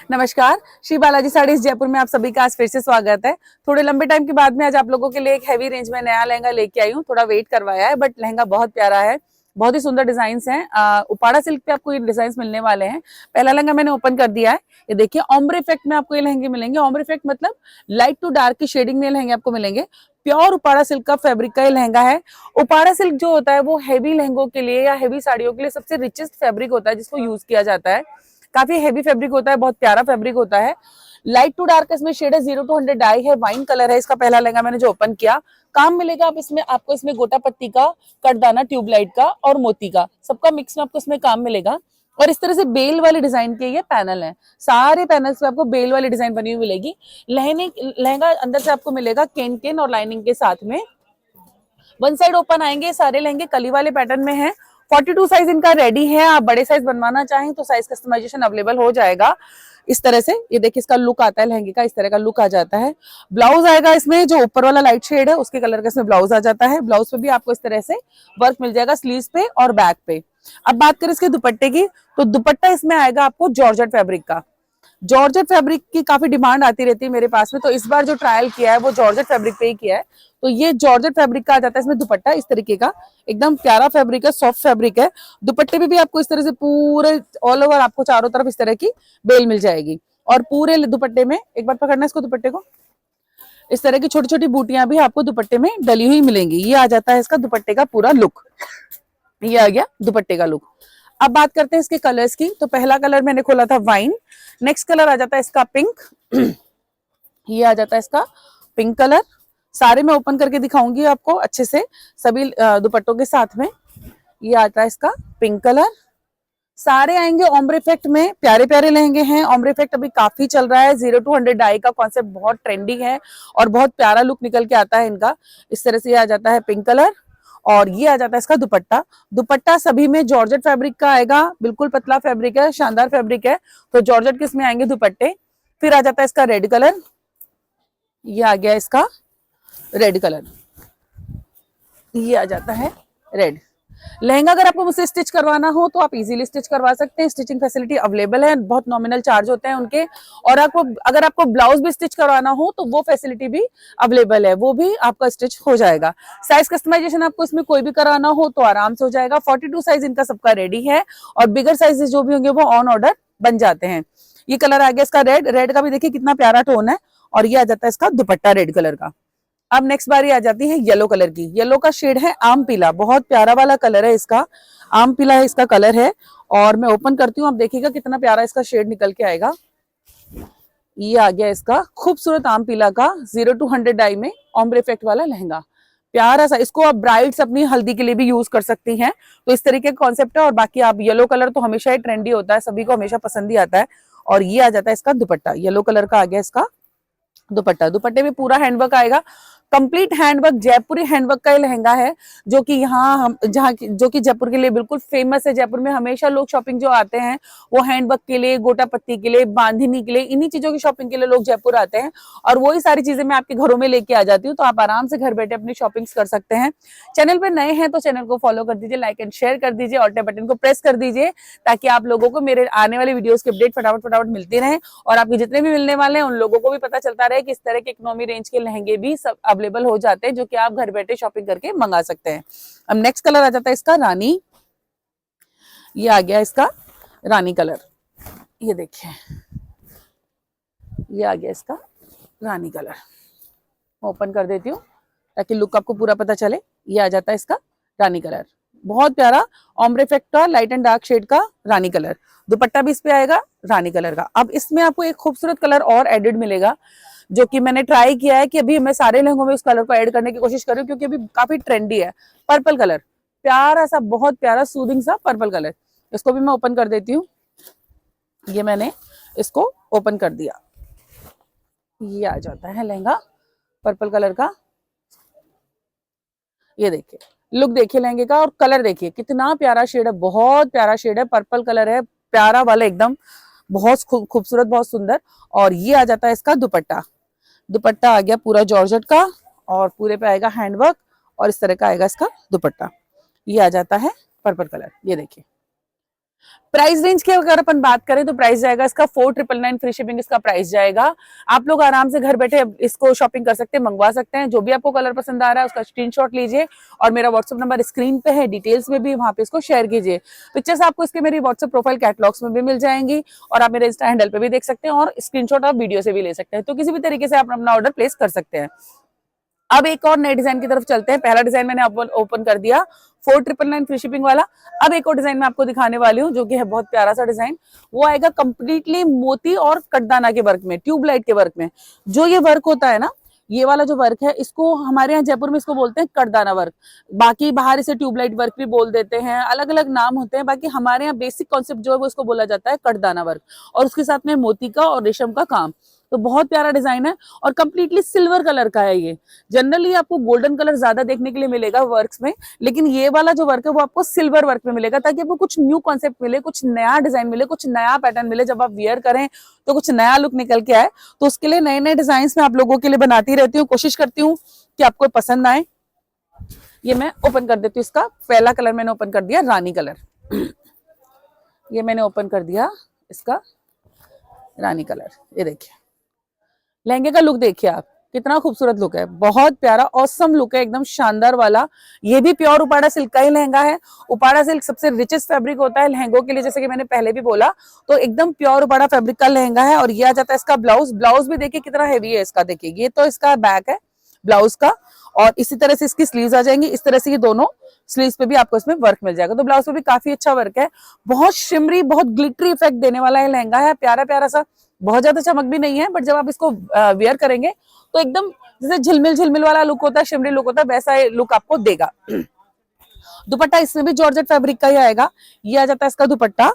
नमस्कार, श्री बालाजी साड़ीज जयपुर में आप सभी का आज फिर से स्वागत है। थोड़े लंबे टाइम के बाद में आज आप लोगों के लिए एक हैवी रेंज में नया लहंगा लेके आई हूँ। थोड़ा वेट करवाया है बट लहंगा बहुत प्यारा है, बहुत ही सुंदर डिजाइन हैं। उपाड़ा सिल्क पे आपको ये डिजाइन मिलने वाले हैं। पहला लहंगा मैंने ओपन कर दिया है। ये देखिए ऑम्bre इफेक्ट में आपको ये लहंगे मिलेंगे। ऑम्bre इफेक्ट मतलब लाइट टू डार्क की शेडिंग में लहंगे आपको मिलेंगे। प्योर उपाड़ा सिल्क का फैब्रिक का ये लहंगा है। उपाड़ा सिल्क जो होता है वो हैवी लहंगों के लिए या हैवी साड़ियों के लिए सबसे रिचेस्ट फैब्रिक होता है जिसको यूज किया जाता है। काफी हैवी फैब्रिक होता है, बहुत प्यारा फैब्रिक होता है। लाइट टू डार्क इसमें शेड है, 0 to 100 डाई है, वाइन कलर है। इसका पहला लहंगा मैंने जो ओपन किया, काम मिलेगा आप इसमें आपको इसमें गोटा पत्ती का, कटदाना, ट्यूबलाइट का और मोती का, सबका मिक्स में आपको इसमें काम मिलेगा। और इस तरह से बेल वाले डिजाइन के ये पैनल है। सारे पैनल्स पे आपको बेल वाली डिजाइन बनी हुई मिलेगी। लहंगा अंदर से आपको मिलेगा केन केन और लाइनिंग के साथ में। वन साइड ओपन आएंगे। सारे लहंगे कली वाले पैटर्न में है। 42 साइज इनका रेडी है। आप बड़े साइज बनवाना चाहें तो साइज कस्टमाइजेशन अवेलेबल हो जाएगा। इस तरह से ये देखिए इसका लुक आता है लहंगे का, इस तरह का लुक आ जाता है। ब्लाउज आएगा इसमें, जो ऊपर वाला लाइट शेड है उसके कलर का इसमें ब्लाउज आ जाता है। ब्लाउज पे भी आपको इस तरह से वर्क मिल जाएगा स्लीव्स पे और बैक पे। अब बात करें इसके दुपट्टे की, तो दुपट्टा इसमें आएगा आपको जॉर्जेट फैब्रिक का। जॉर्जेट फैब्रिक की काफी डिमांड आती रहती है मेरे पास में, तो इस बार जो ट्रायल किया है वो जॉर्जेट फैब्रिक पे ही किया है। तो ये जॉर्जेट फैब्रिक का आ जाता है इसमें दुपट्टा इस तरीके का, एकदम प्यारा फैब्रिक है, सॉफ्ट फैब्रिक है। दुपट्टे पे भी आपको इस तरह से पूरे ऑल ओवर आपको चारों तरफ इस तरह की बेल मिल जाएगी। और पूरे दुपट्टे में एक बार पकड़ना इसको, दुपट्टे को, इस तरह की छोटी छोटी बूटियां भी आपको दुपट्टे में डली हुई मिलेंगी। ये आ जाता है इसका दुपट्टे का पूरा लुक। ये आ गया दुपट्टे का लुक। अब बात करते हैं इसके कलर्स की। तो पहला कलर मैंने खोला था वाइन, नेक्स्ट कलर आ जाता है इसका पिंक। ये आ जाता है इसका पिंक कलर। सारे मैं ओपन करके दिखाऊंगी आपको अच्छे से सभी दुपट्टों के साथ में। ये आता है इसका पिंक कलर। सारे आएंगे ऑम्bre इफेक्ट में, प्यारे प्यारे लहंगे हैं। ऑम्bre इफेक्ट अभी काफी चल रहा है। 0 to 100 डाई का कॉन्सेप्ट बहुत ट्रेंडिंग है और बहुत प्यारा लुक निकल के आता है इनका। इस तरह से ये आ जाता है पिंक कलर। और ये आ जाता है इसका दुपट्टा। दुपट्टा सभी में जॉर्जेट फैब्रिक का आएगा, बिल्कुल पतला फैब्रिक है, शानदार फैब्रिक है। तो जॉर्जेट के इसमें आएंगे दुपट्टे। फिर आ जाता है इसका रेड कलर। ये आ गया इसका रेड कलर। ये आ जाता है रेड। लहंगा अगर आपको मुझसे स्टिच करवाना हो तो आप इजीली स्टिच करवा सकते हैं। स्टिचिंग फैसिलिटी अवेलेबल है, बहुत नॉमिनल चार्ज होते हैं उनके। और आपको अगर आपको ब्लाउज भी स्टिच करवाना हो तो वो फैसिलिटी भी अवेलेबल है, वो भी आपका स्टिच हो जाएगा। साइज कस्टमाइजेशन आपको इसमें कोई भी कराना हो तो आराम से हो जाएगा। 42 साइज इनका सबका रेडी है और बिगर साइजेस जो भी होंगे वो ऑन ऑर्डर बन जाते हैं। ये कलर आ गया इसका रेड। रेड का भी देखिए कितना प्यारा टोन है। और ये आ जाता है इसका दुपट्टा रेड कलर का। अब नेक्स्ट बारी आ जाती है येलो कलर की। येलो का शेड है आम पीला, बहुत प्यारा वाला कलर है इसका। आम पीला है इसका कलर है। और मैं ओपन करती हूँ, आप देखिएगा कितना प्यारा इसका शेड निकल के आएगा। ये आ गया इसका खूबसूरत आम पीला का 0 to 100 डाई में ऑम्bre इफेक्ट वाला लहंगा। प्यारा सा, इसको आप ब्राइड्स अपनी हल्दी के लिए भी यूज कर सकती हैं। तो इस तरीके का कॉन्सेप्ट है। और बाकी आप येलो कलर तो हमेशा ही ट्रेंडी होता है, सभी को हमेशा पसंद ही आता है। और ये आ जाता है इसका दुपट्टा, येलो कलर का आ गया इसका दुपट्टा। दुपट्टे में पूरा हैंडवर्क आएगा, कंप्लीट हैंडवर्क, जयपुरी हैंडवर्क का ये लहंगा है। जो कि यहाँ जो कि जयपुर के लिए बिल्कुल फेमस है। जयपुर में हमेशा लोग शॉपिंग जो आते हैं वो हैंडवर्क के लिए, गोटा पत्ती के लिए, बांधनी के लिए, इन्हीं चीजों की शॉपिंग के लिए लोग जयपुर आते हैं। और वही सारी चीजें मैं आपके घरों में लेके आ जाती हूँ, तो आप आराम से घर बैठे अपनी शॉपिंग कर सकते हैं। चैनल पे नए हैं तो चैनल को फॉलो कर दीजिए, लाइक एंड शेयर कर दीजिए, ऑल बटन को प्रेस कर दीजिए ताकि आप लोगों को मेरे आने वाले वीडियोस की अपडेट फटाफट फटाफट मिलती रहे। और आपके जितने भी मिलने वाले हैं उन लोगों को भी पता चलता रहे कि इस तरह के इकोनॉमी रेंज के लहंगे भी सब अवेलेबल हो जाते हैं, जो कि आप घर बैठे शॉपिंग करके मंगा सकते हैं। अब नेक्स्ट कलर आ जाता है इसका रानी। ये आ गया इसका रानी कलर। ये देखिए ये आ गया इसका रानी कलर। ओपन कर देती हूँ ताकि लुक आपको पूरा पता चले। ये आ जाता है इसका रानी कलर, बहुत प्यारा ऑम्bre इफेक्ट का लाइट एंड डार्क शेड का रानी कलर। दुपट्टा भी इस पे आएगा रानी कलर का। अब इसमें आपको एक खूबसूरत कलर और एडिड मिलेगा, जो कि मैंने ट्राई किया है कि अभी मैं सारे लहंगों में उस कलर को ऐड करने की कोशिश कर रही हूँ, क्योंकि अभी काफी ट्रेंडी है। पर्पल कलर, प्यारा सा, बहुत प्यारा सूदिंग सा पर्पल कलर। इसको भी मैं ओपन कर देती हूँ। ये मैंने इसको ओपन कर दिया। ये आ जाता है लहंगा पर्पल कलर का। ये देखिए लुक देखिए लहंगे का, और कलर देखिए कितना प्यारा शेड है, बहुत प्यारा शेड है, पर्पल कलर है, प्यारा वाला एकदम, बहुत खूबसूरत, बहुत सुंदर। और ये आ जाता है इसका दुपट्टा। दुपट्टा आ गया पूरा जॉर्जेट का और पूरे पे आएगा हैंडवर्क और इस तरह का आएगा इसका दुपट्टा। ये आ जाता है पर्पल कलर। ये देखिए प्राइस रेंज की अगर अपन बात करें तो प्राइस जाएगा इसका 4999 फ्री शिपिंग इसका प्राइस जाएगा। आप लोग आराम से घर बैठे इसको शॉपिंग कर सकते हैं, मंगवा सकते हैं। जो भी आपको कलर पसंद आ रहा है उसका स्क्रीनशॉट लीजिए और मेरा व्हाट्सएप नंबर स्क्रीन पे है, डिटेल्स में भी वहां पे इसको शेयर कीजिए। पिक्चर्स आपको इसके मेरी व्हाट्सएप प्रोफाइल कैटलॉग्स में भी मिल जाएंगी और आप मेरे इंस्टा हैंडल पे भी देख सकते हैं और स्क्रीनशॉट आप वीडियो से भी ले सकते हैं। तो किसी भी तरीके से आप अपना ऑर्डर प्लेस कर सकते हैं। अब एक और नए डिजाइन की तरफ चलते हैं। पहला डिजाइन मैंने ओपन कर दिया 4999 फ्री शिपिंग वाला। अब एक और डिजाइन मैं आपको दिखाने वाली हूँ जो कि है बहुत प्यारा सा डिजाइन। वो आएगा कंप्लीटली मोती और कटदाना के वर्क में, ट्यूबलाइट के वर्क में। जो ये वर्क होता है ना, ये वाला जो वर्क है, इसको हमारे यहाँ जयपुर में इसको बोलते हैं कटदाना वर्क। बाकी बाहर इसे ट्यूबलाइट वर्क भी बोल देते हैं, अलग अलग नाम होते हैं। बाकी हमारे यहाँ बेसिक कॉन्सेप्ट जो है वो इसको बोला जाता है कटदाना वर्क, और उसके साथ में मोती का और रेशम का काम। तो बहुत प्यारा डिजाइन है और कंप्लीटली सिल्वर कलर का है ये। जनरली आपको गोल्डन कलर ज्यादा देखने के लिए मिलेगा वर्क्स में, लेकिन ये वाला जो वर्क है वो आपको सिल्वर वर्क में मिलेगा, ताकि आपको कुछ न्यू कॉन्सेप्ट मिले, कुछ नया डिजाइन मिले, कुछ नया पैटर्न मिले। जब आप वियर करें तो कुछ नया लुक निकल के आए। तो उसके लिए नए नए डिजाइन मैं आप लोगों के लिए बनाती रहती हूँ, कोशिश करती हूँ कि आपको पसंद आए। ये मैं ओपन कर देती हूँ। इसका पहला कलर मैंने ओपन कर दिया, रानी कलर। ये मैंने ओपन कर दिया इसका रानी कलर। ये देखिए लहंगे का लुक देखिए आप, कितना खूबसूरत लुक है, बहुत प्यारा ऑसम लुक है, एकदम शानदार वाला। ये भी प्योर उपाड़ा सिल्क का ही लहंगा है। उपाड़ा सिल्क सबसे रिचेस्ट फैब्रिक होता है लहंगों के लिए, जैसे कि मैंने पहले भी बोला। तो एकदम प्योर उपाड़ा फैब्रिक का लहंगा है। और ये आ जाता है इसका ब्लाउज। ब्लाउज भी देखिए कितना हेवी है इसका। देखिए ये तो इसका बैक है ब्लाउज का, और इसी तरह से इसकी स्लीव्स आ जाएंगी। इस तरह से ये दोनों स्लीव्स पे भी आपको इसमें वर्क मिल जाएगा। तो ब्लाउज पे भी काफी अच्छा वर्क है। बहुत शिमरी, बहुत ग्लिटरी इफेक्ट देने वाला है लहंगा है, प्यारा प्यारा सा। बहुत ज्यादा चमक भी नहीं है, बट जब आप इसको वियर करेंगे तो एकदम जैसे झिलमिल झिलमिल वाला लुक होता है, शिमरी लुक होता है, वैसा लुक आपको देगा। दुपट्टा इसमें भी जॉर्जेट फैब्रिक का ही आएगा। ये आ जाता है इसका दुपट्टा।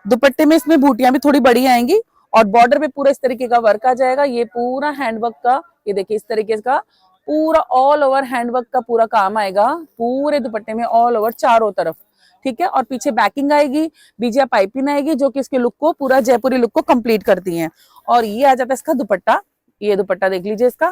दुपट्टे में इसमें बूटियां भी थोड़ी बड़ी आएंगी और बॉर्डर पे पूरा इस तरीके का वर्क आ जाएगा। ये पूरा हैंडवर्क का, ये देखिए इस तरीके का पूरा ऑल ओवर हैंडवर्क का पूरा काम आएगा पूरे दुपट्टे में, ऑल ओवर चारों तरफ। ठीक है, और पीछे बैकिंग आएगी, बीजिया पाइपिंग आएगी, जो कि इसके लुक को, पूरा जयपुरी लुक को कंप्लीट करती हैं। और ये आ जाता है इसका दुपट्टा। ये दुपट्टा देख लीजिए, इसका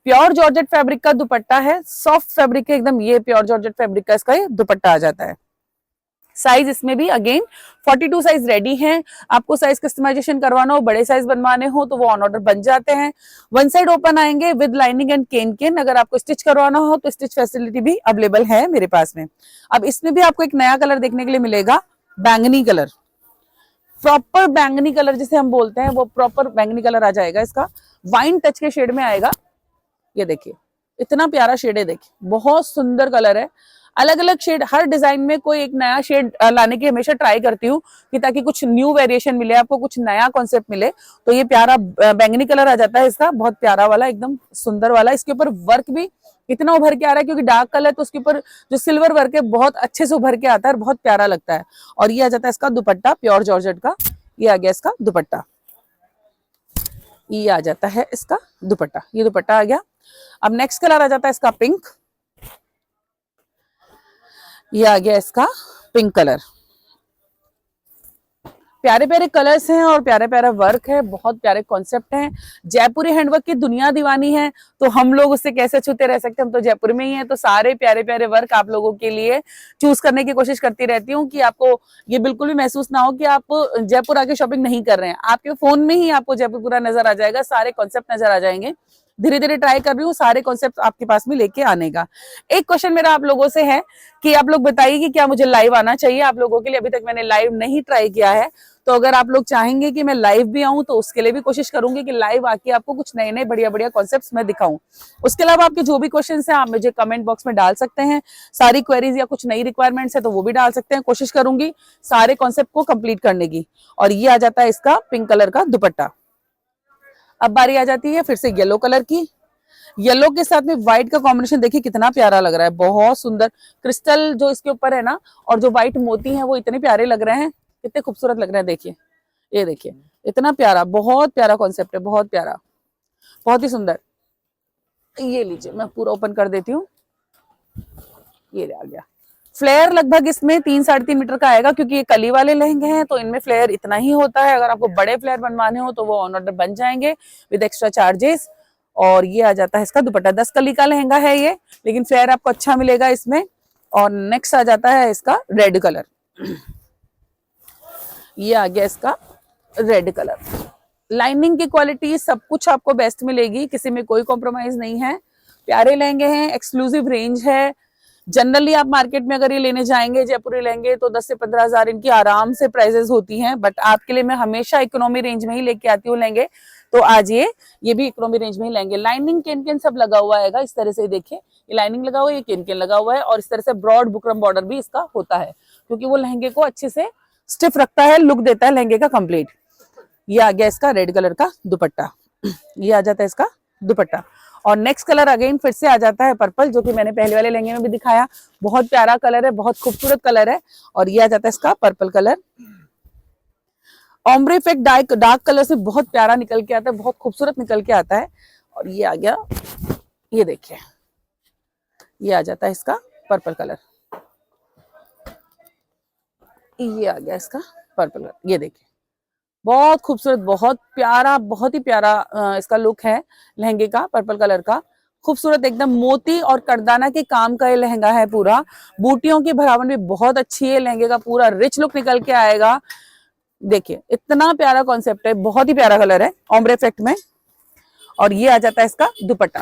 प्योर जॉर्जेट फैब्रिक का दुपट्टा है, सॉफ्ट फैब्रिक है एकदम। ये प्योर जॉर्जेट फैब्रिक का इसका ये दुपट्टा आ जाता है। साइज इसमें भी अगेन 42 साइज रेडी है। आपको साइज कस्टमाइजेशन करवाना हो, बड़े साइज बनवाने हो तो वो ऑन ऑर्डर बन जाते हैं। वन साइड ओपन आएंगे विद लाइनिंग एंड केन केन। अगर आपको स्टिच करवाना हो तो स्टिच फैसिलिटी भी अवेलेबल है मेरे पास में। अब इसमें भी आपको एक नया कलर देखने के लिए मिलेगा, बैंगनी कलर। प्रॉपर बैंगनी कलर जिसे हम बोलते हैं, वो प्रॉपर बैंगनी कलर आ जाएगा इसका। वाइन टच के शेड में आएगा। ये देखिए इतना प्यारा शेड है, देखिए बहुत सुंदर कलर है। अलग अलग शेड, हर डिजाइन में कोई एक नया शेड लाने की हमेशा ट्राई करती हूँ कि ताकि कुछ न्यू वेरिएशन मिले आपको, कुछ नया कॉन्सेप्ट मिले। तो ये प्यारा बैंगनी कलर आ जाता है इसका, बहुत प्यारा वाला, एकदम सुंदर वाला। इसके ऊपर वर्क भी इतना उभर के आ रहा है, क्योंकि डार्क कलर तो उसके ऊपर जो सिल्वर वर्क है बहुत अच्छे से उभर के आता है, बहुत प्यारा लगता है। और ये आ जाता है इसका दुपट्टा प्योर जॉर्जेट का। ये आ गया इसका दुपट्टा। ये आ जाता है इसका दुपट्टा। ये दुपट्टा आ गया। अब नेक्स्ट कलर आ जाता है इसका पिंक। ये आ गया इसका पिंक कलर। प्यारे प्यारे कलर्स हैं और प्यारे प्यारा वर्क है, बहुत प्यारे कॉन्सेप्ट हैं। जयपुरी हैंडवर्क की दुनिया दीवानी है, तो हम लोग उससे कैसे छूते रह सकते हैं। हम तो जयपुर में ही हैं, तो सारे प्यारे प्यारे वर्क आप लोगों के लिए चूज करने की कोशिश करती रहती हूँ कि आपको ये बिल्कुल भी महसूस ना हो कि आप जयपुर आके शॉपिंग नहीं कर रहे हैं। आपके फोन में ही आपको जयपुर पूरा नजर आ जाएगा, सारे कॉन्सेप्ट नजर आ जाएंगे। धीरे धीरे ट्राई कर रही हूँ सारे कॉन्सेप्ट आपके पास में लेके आने का। एक क्वेश्चन मेरा आप लोगों से है कि आप लोग बताइए कि क्या मुझे लाइव आना चाहिए। आप लोगों के लिए अभी तक मैंने लाइव नहीं ट्राई किया है, तो अगर आप लोग चाहेंगे कि मैं लाइव भी आऊं तो उसके लिए भी कोशिश करूंगी कि लाइव आके आपको कुछ नए नए बढ़िया बढ़िया कॉन्सेप्ट्स मैं दिखाऊं। उसके अलावा आपके जो भी क्वेश्चन हैं आप मुझे कमेंट बॉक्स में डाल सकते हैं। सारी क्वेरीज या कुछ नई रिक्वायरमेंट्स है तो वो भी डाल सकते हैं। कोशिश करूंगी सारे कॉन्सेप्ट को कंप्लीट करने की। और ये आ जाता है इसका पिंक कलर का दुपट्टा। अब बारी आ जाती है फिर से येलो कलर की। येलो के साथ में व्हाइट का कॉम्बिनेशन देखिए कितना प्यारा लग रहा है, बहुत सुंदर। क्रिस्टल जो इसके ऊपर है ना, और जो व्हाइट मोती है वो इतने प्यारे लग रहे हैं, कितने खूबसूरत लग रहे हैं। देखिए ये देखिए इतना प्यारा, बहुत प्यारा कॉन्सेप्ट है, बहुत प्यारा, बहुत ही सुंदर। ये लीजिए मैं पूरा ओपन कर देती हूँ। ये आ गया फ्लेयर। लगभग इसमें 3-3.5 मीटर का आएगा, क्योंकि ये कली वाले लहंगे हैं तो इनमें फ्लेयर इतना ही होता है। अगर आपको बड़े फ्लेयर बनवाने हो तो वो ऑन ऑर्डर बन जाएंगे विद एक्स्ट्रा चार्जेस। और ये आ जाता है इसका दुपट्टा। 10 कली का लहंगा है ये, लेकिन फ्लेयर आपको अच्छा मिलेगा इसमें। और नेक्स्ट आ जाता है इसका रेड कलर। ये आ गया इसका रेड कलर। लाइनिंग की क्वालिटी सब कुछ आपको बेस्ट मिलेगी, किसी में कोई कॉम्प्रोमाइज नहीं है। प्यारे लहंगे हैं, एक्सक्लूसिव रेंज है। जनरली आप मार्केट में अगर ये लेने जाएंगे जयपुरी लहंगे तो 10 से 15 हजार इनकी आराम से प्राइजेस होती हैं, बट आपके लिए मैं हमेशा इकोनॉमी रेंज में ही लेके आती हूँ लहंगे। तो आज ये भी इकोनॉमी रेंज में ही लहंगे। लाइनिंग केन केन सब लगा हुआ है, इस तरह से देखिए, ये लाइनिंग लगा हुआ है, ये केन केन लगा हुआ है, और इस तरह से ब्रॉड बुकरम बॉर्डर भी इसका होता है, क्योंकि वो लहंगे को अच्छे से स्टिफ रखता है, लुक देता है लहंगे का कंप्लीट। ये आ गया इसका रेड कलर का दुपट्टा, ये आ जाता है इसका दुपट्टा। और नेक्स्ट कलर अगेन फिर से आ जाता है पर्पल, जो कि मैंने पहले वाले लहंगे में भी दिखाया। बहुत प्यारा कलर है, बहुत खूबसूरत कलर है। और ये आ जाता है इसका purple colour. Ombre effect dark colour से बहुत प्यारा निकल के आता है, बहुत खूबसूरत निकल के आता है। और ये आ गया, ये देखिए, ये आ जाता है इसका पर्पल कलर। ये आ गया इसका पर्पल कलर, ये देखिए, बहुत खूबसूरत, बहुत प्यारा, बहुत ही प्यारा इसका लुक है लहंगे का, पर्पल कलर का। खूबसूरत एकदम मोती और करदाना के काम का ये लहंगा है पूरा। बूटियों की भरावन भी बहुत अच्छी है, लहंगे का पूरा रिच लुक निकल के आएगा। देखिए इतना प्यारा कॉन्सेप्ट है, बहुत ही प्यारा कलर है ऑम्ब्रे इफेक्ट में। और ये आ जाता है इसका दुपट्टा।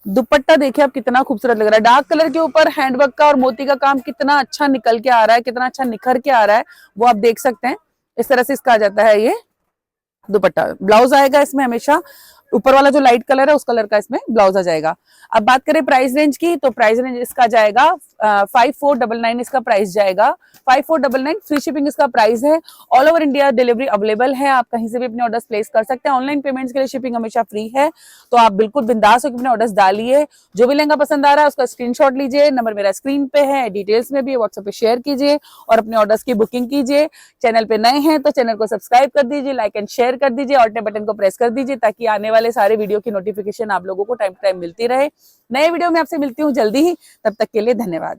दुपट्टा देखिए आप कितना खूबसूरत लग रहा है, डार्क कलर के ऊपर हैंडवर्क का और मोती का काम कितना अच्छा निकल के आ रहा है, कितना अच्छा निखर के आ रहा है, वो आप देख सकते हैं। इस तरह से इसका आ जाता है ये दुपट्टा। ब्लाउज आएगा इसमें हमेशा ऊपर वाला जो लाइट कलर है उस कलर का इसमें ब्लाउज आ जाएगा। अब बात करें प्राइस रेंज की, तो प्राइस रेंज इसका जाएगा 5499 इसका प्राइस जाएगा। 5499 फ्री शिपिंग इसका प्राइस है। All over India delivery available है, आप कहीं से भी अपने ऑर्डर्स प्लेस कर सकते हैं। ऑनलाइन पेमेंट्स के लिए शिपिंग हमेशा फ्री है, तो आप बिल्कुल बिंदास होकर अपने ऑर्डर्स डालिए। जो भी लहंगा पसंद आ रहा है उसका स्क्रीनशॉट लीजिए, नंबर मेरा स्क्रीन पे है, डिटेल्स में भी व्हाट्सएप पे शेयर कीजिए और अपने ऑर्डर्स की बुकिंग कीजिए। चैनल पे नए हैं तो चैनल को सब्सक्राइब कर दीजिए, लाइक एंड शेयर कर दीजिए, और बटन को प्रेस कर दीजिए, ताकि आने वाले सारे वीडियो की नोटिफिकेशन आप लोगों को टाइम टू टाइम मिलती रहे। नए वीडियो में आपसे मिलती हूँ जल्दी ही, तब तक के लिए धन्यवाद।